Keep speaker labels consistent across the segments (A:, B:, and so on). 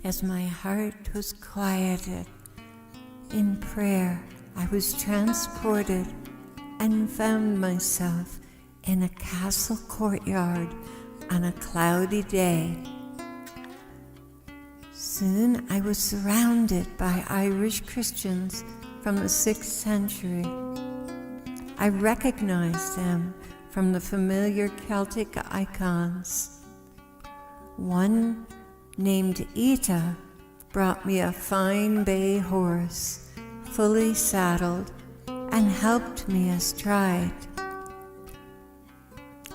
A: As my heart was quieted, in prayer I was transported and found myself in a castle courtyard on a cloudy day. Soon I was surrounded by Irish Christians from the 6th century. I recognized them from the familiar Celtic icons. One, named Ita, brought me a fine bay horse, fully saddled, and helped me astride.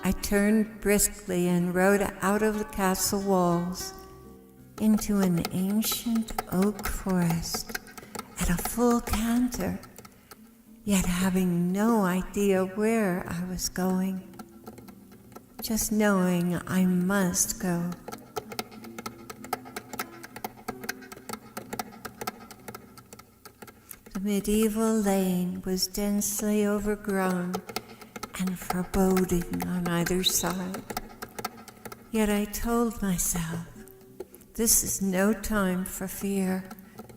A: I turned briskly and rode out of the castle walls into an ancient oak forest at a full canter, yet having no idea where I was going, just knowing I must go. The medieval lane was densely overgrown and foreboding on either side. Yet I told myself, this is no time for fear,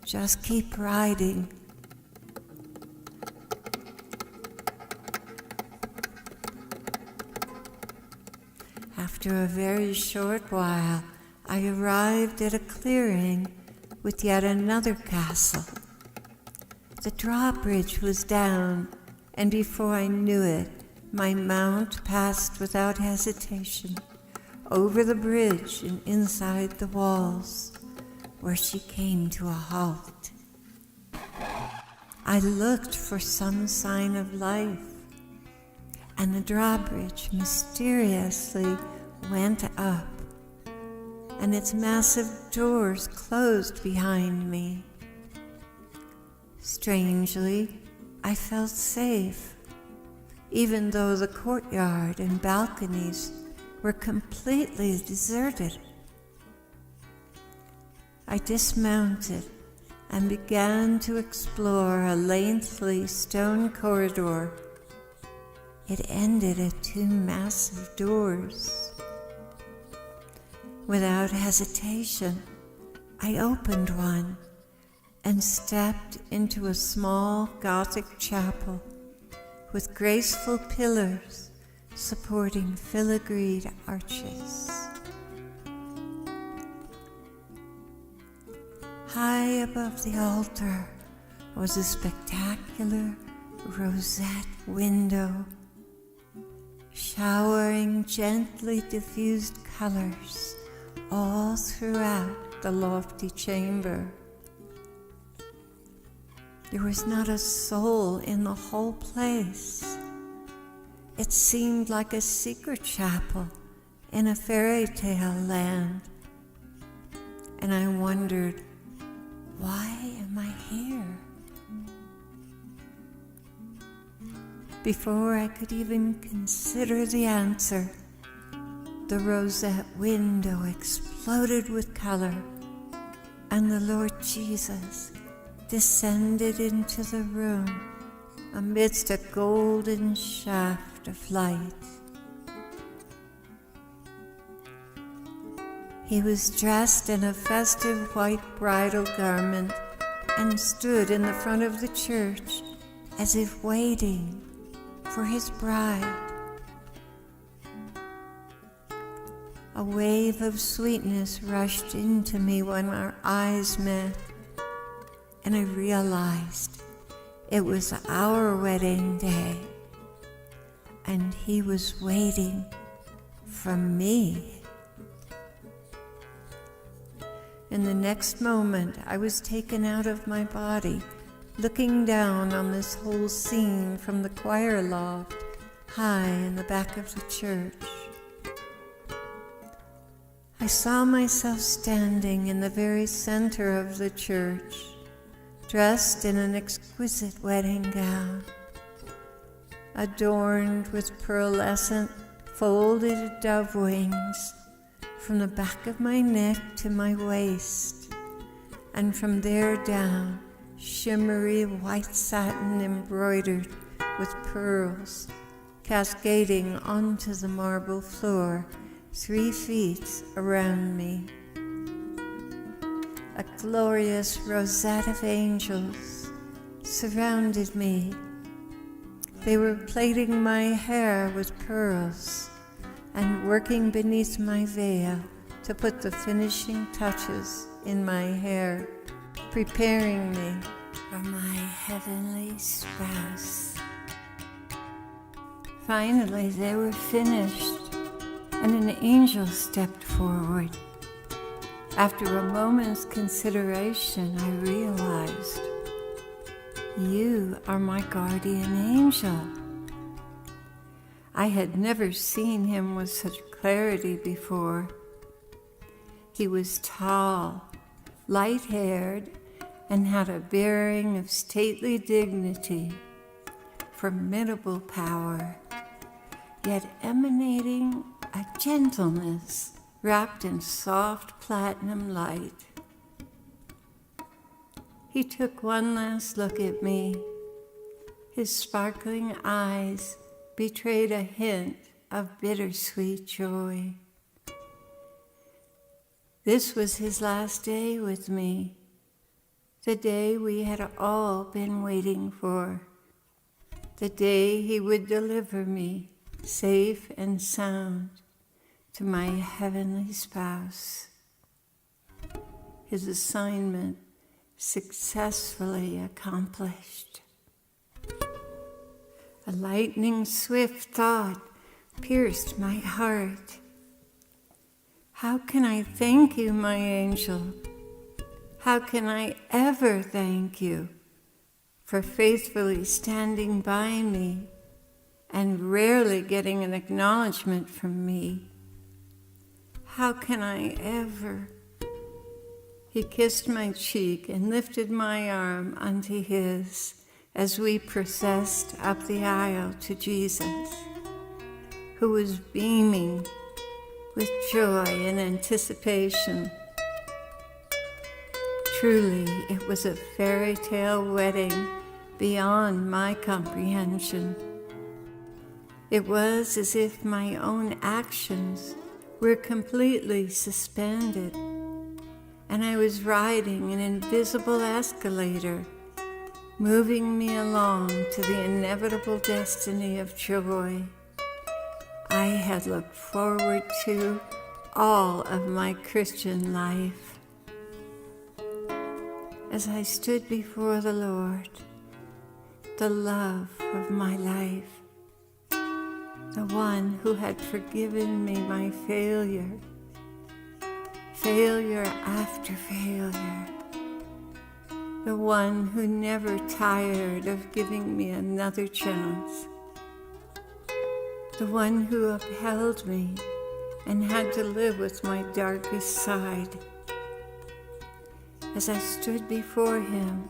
A: just keep riding. After a very short while, I arrived at a clearing with yet another castle. The drawbridge was down, and before I knew it, my mount passed without hesitation over the bridge and inside the walls, where she came to a halt. I looked for some sign of life, and the drawbridge mysteriously went up, and its massive doors closed behind me. Strangely, I felt safe, even though the courtyard and balconies were completely deserted. I dismounted and began to explore a lengthy stone corridor. It ended at 2 massive doors. Without hesitation, I opened one and stepped into a small Gothic chapel with graceful pillars supporting filigreed arches. High above the altar was a spectacular rosette window, showering gently diffused colors all throughout the lofty chamber. There was not a soul in the whole place. It seemed like a secret chapel in a fairy tale land. And I wondered, why am I here? Before I could even consider the answer, the rosette window exploded with color, and the Lord Jesus descended into the room amidst a golden shaft of light. He was dressed in a festive white bridal garment and stood in the front of the church as if waiting for his bride. A wave of sweetness rushed into me when our eyes met, and I realized it was our wedding day, and he was waiting for me. In the next moment, I was taken out of my body, looking down on this whole scene from the choir loft high in the back of the church. I saw myself standing in the very center of the church, dressed in an exquisite wedding gown, adorned with pearlescent folded dove wings from the back of my neck to my waist, and from there down, shimmery white satin embroidered with pearls, cascading onto the marble floor 3 feet around me. a glorious rosette of angels surrounded me. They were plaiting my hair with pearls and working beneath my veil to put the finishing touches in my hair, preparing me for my heavenly spouse. Finally, they were finished, and an angel stepped forward. After a moment's consideration, I realized, you are my guardian angel. I had never seen him with such clarity before. He was tall, light-haired, and had a bearing of stately dignity, formidable power, yet emanating a gentleness wrapped in soft platinum light. He took one last look at me. His sparkling eyes betrayed a hint of bittersweet joy. This was his last day with me, the day we had all been waiting for, the day he would deliver me safe and sound to my heavenly spouse. His assignment successfully accomplished. A lightning swift thought pierced my heart. How can I thank you, my angel? How can I ever thank you for faithfully standing by me and rarely getting an acknowledgement from me? How can I ever? He kissed my cheek and lifted my arm unto his as we processed up the aisle to Jesus, who was beaming with joy and anticipation. Truly, it was a fairy tale wedding beyond my comprehension. It was as if my own actions were completely suspended, and I was riding an invisible escalator, moving me along to the inevitable destiny of joy I had looked forward to all of my Christian life. As I stood before the Lord, the love of my life, the one who had forgiven me my failure after failure, the one who never tired of giving me another chance, the one who upheld me and had to live with my darkest side. As I stood before him,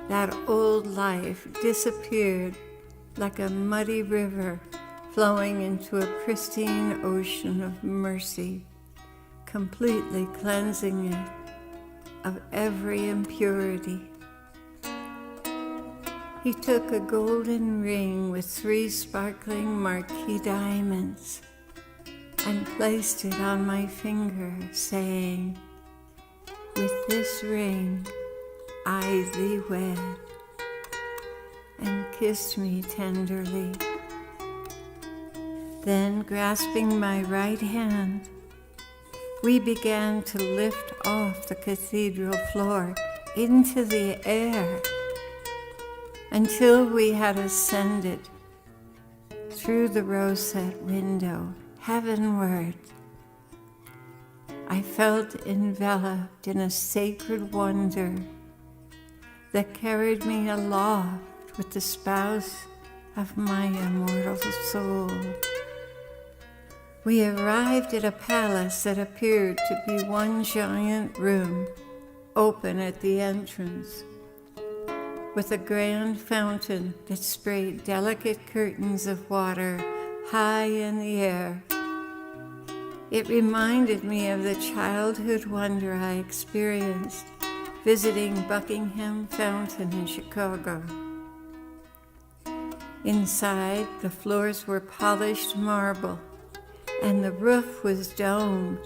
A: that old life disappeared like a muddy river flowing into a pristine ocean of mercy, completely cleansing it of every impurity. He took a golden ring with 3 sparkling marquise diamonds and placed it on my finger, saying, "With this ring I thee wed," and kissed me tenderly. Then, grasping my right hand, we began to lift off the cathedral floor into the air until we had ascended through the rosette window heavenward. I felt enveloped in a sacred wonder that carried me aloft with the spouse of my immortal soul. We arrived at a palace that appeared to be one giant room, open at the entrance, with a grand fountain that sprayed delicate curtains of water high in the air. It reminded me of the childhood wonder I experienced visiting Buckingham Fountain in Chicago. Inside, the floors were polished marble, and the roof was domed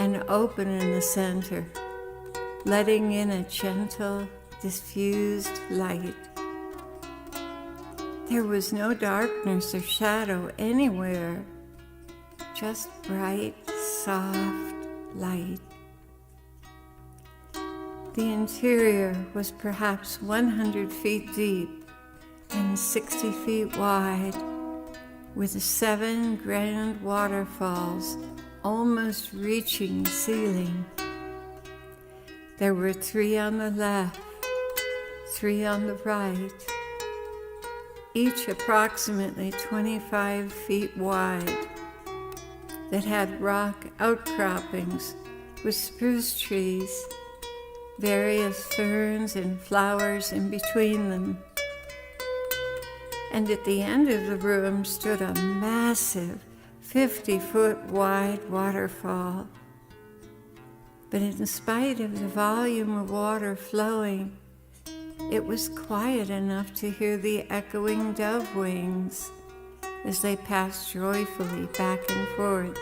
A: and open in the center. letting in a gentle, diffused light. There was no darkness or shadow anywhere, just bright, soft light. The interior was perhaps 100 feet deep and 60 feet wide, with 7 grand waterfalls almost reaching the ceiling. There were 3 on the left, 3 on the right, each approximately 25 feet wide, that had rock outcroppings with spruce trees, various ferns and flowers in between them. And at the end of the room stood a massive 50-foot wide waterfall. But in spite of the volume of water flowing, it was quiet enough to hear the echoing dove wings as they passed joyfully back and forth.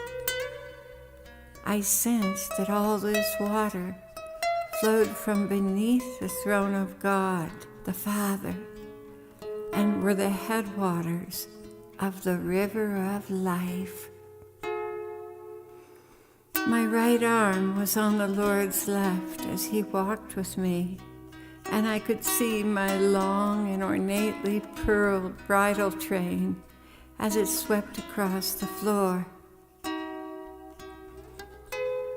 A: I sensed that all this water flowed from beneath the throne of God, the Father, and were the headwaters of the river of life. My right arm was on the Lord's left as he walked with me, and I could see my long and ornately pearled bridal train as it swept across the floor.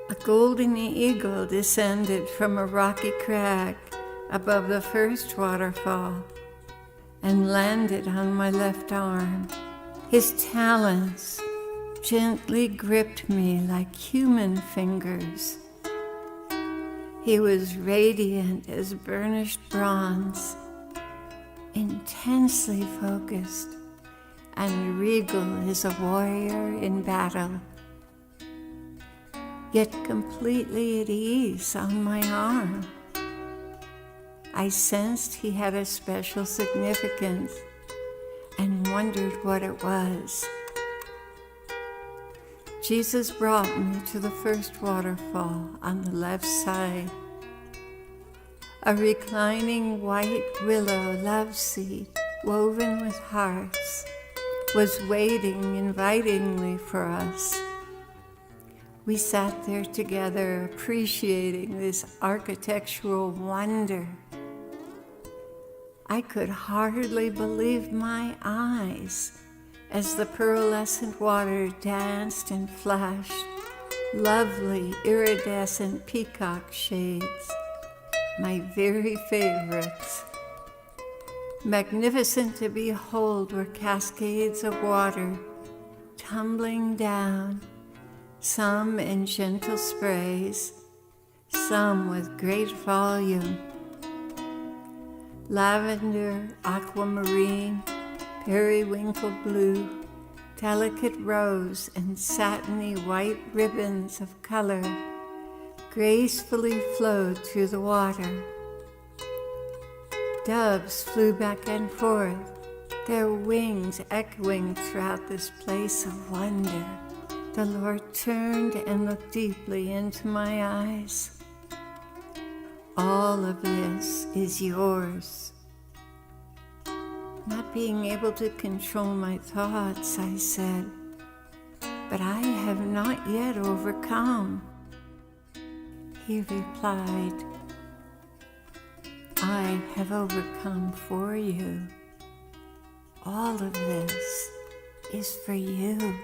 A: A golden eagle descended from a rocky crag above the first waterfall and landed on my left arm. His talons gently gripped me like human fingers. He was radiant as burnished bronze, intensely focused, and regal as a warrior in battle, yet completely at ease on my arm. I sensed he had a special significance and wondered what it was. Jesus brought me to the first waterfall on the left side. A reclining white willow love seat woven with hearts was waiting invitingly for us. We sat there together, appreciating this architectural wonder. I could hardly believe my eyes as the pearlescent water danced and flashed lovely iridescent peacock shades, my very favorites. Magnificent to behold were cascades of water tumbling down, some in gentle sprays, some with great volume. Lavender, aquamarine, periwinkle blue, delicate rose, and satiny white ribbons of color gracefully flowed through the water. Doves flew back and forth, their wings echoing throughout this place of wonder. The Lord turned and looked deeply into my eyes. All of this is yours. Not being able to control my thoughts, I said, but I have not yet overcome. He replied, I have overcome for you. All of this is for you.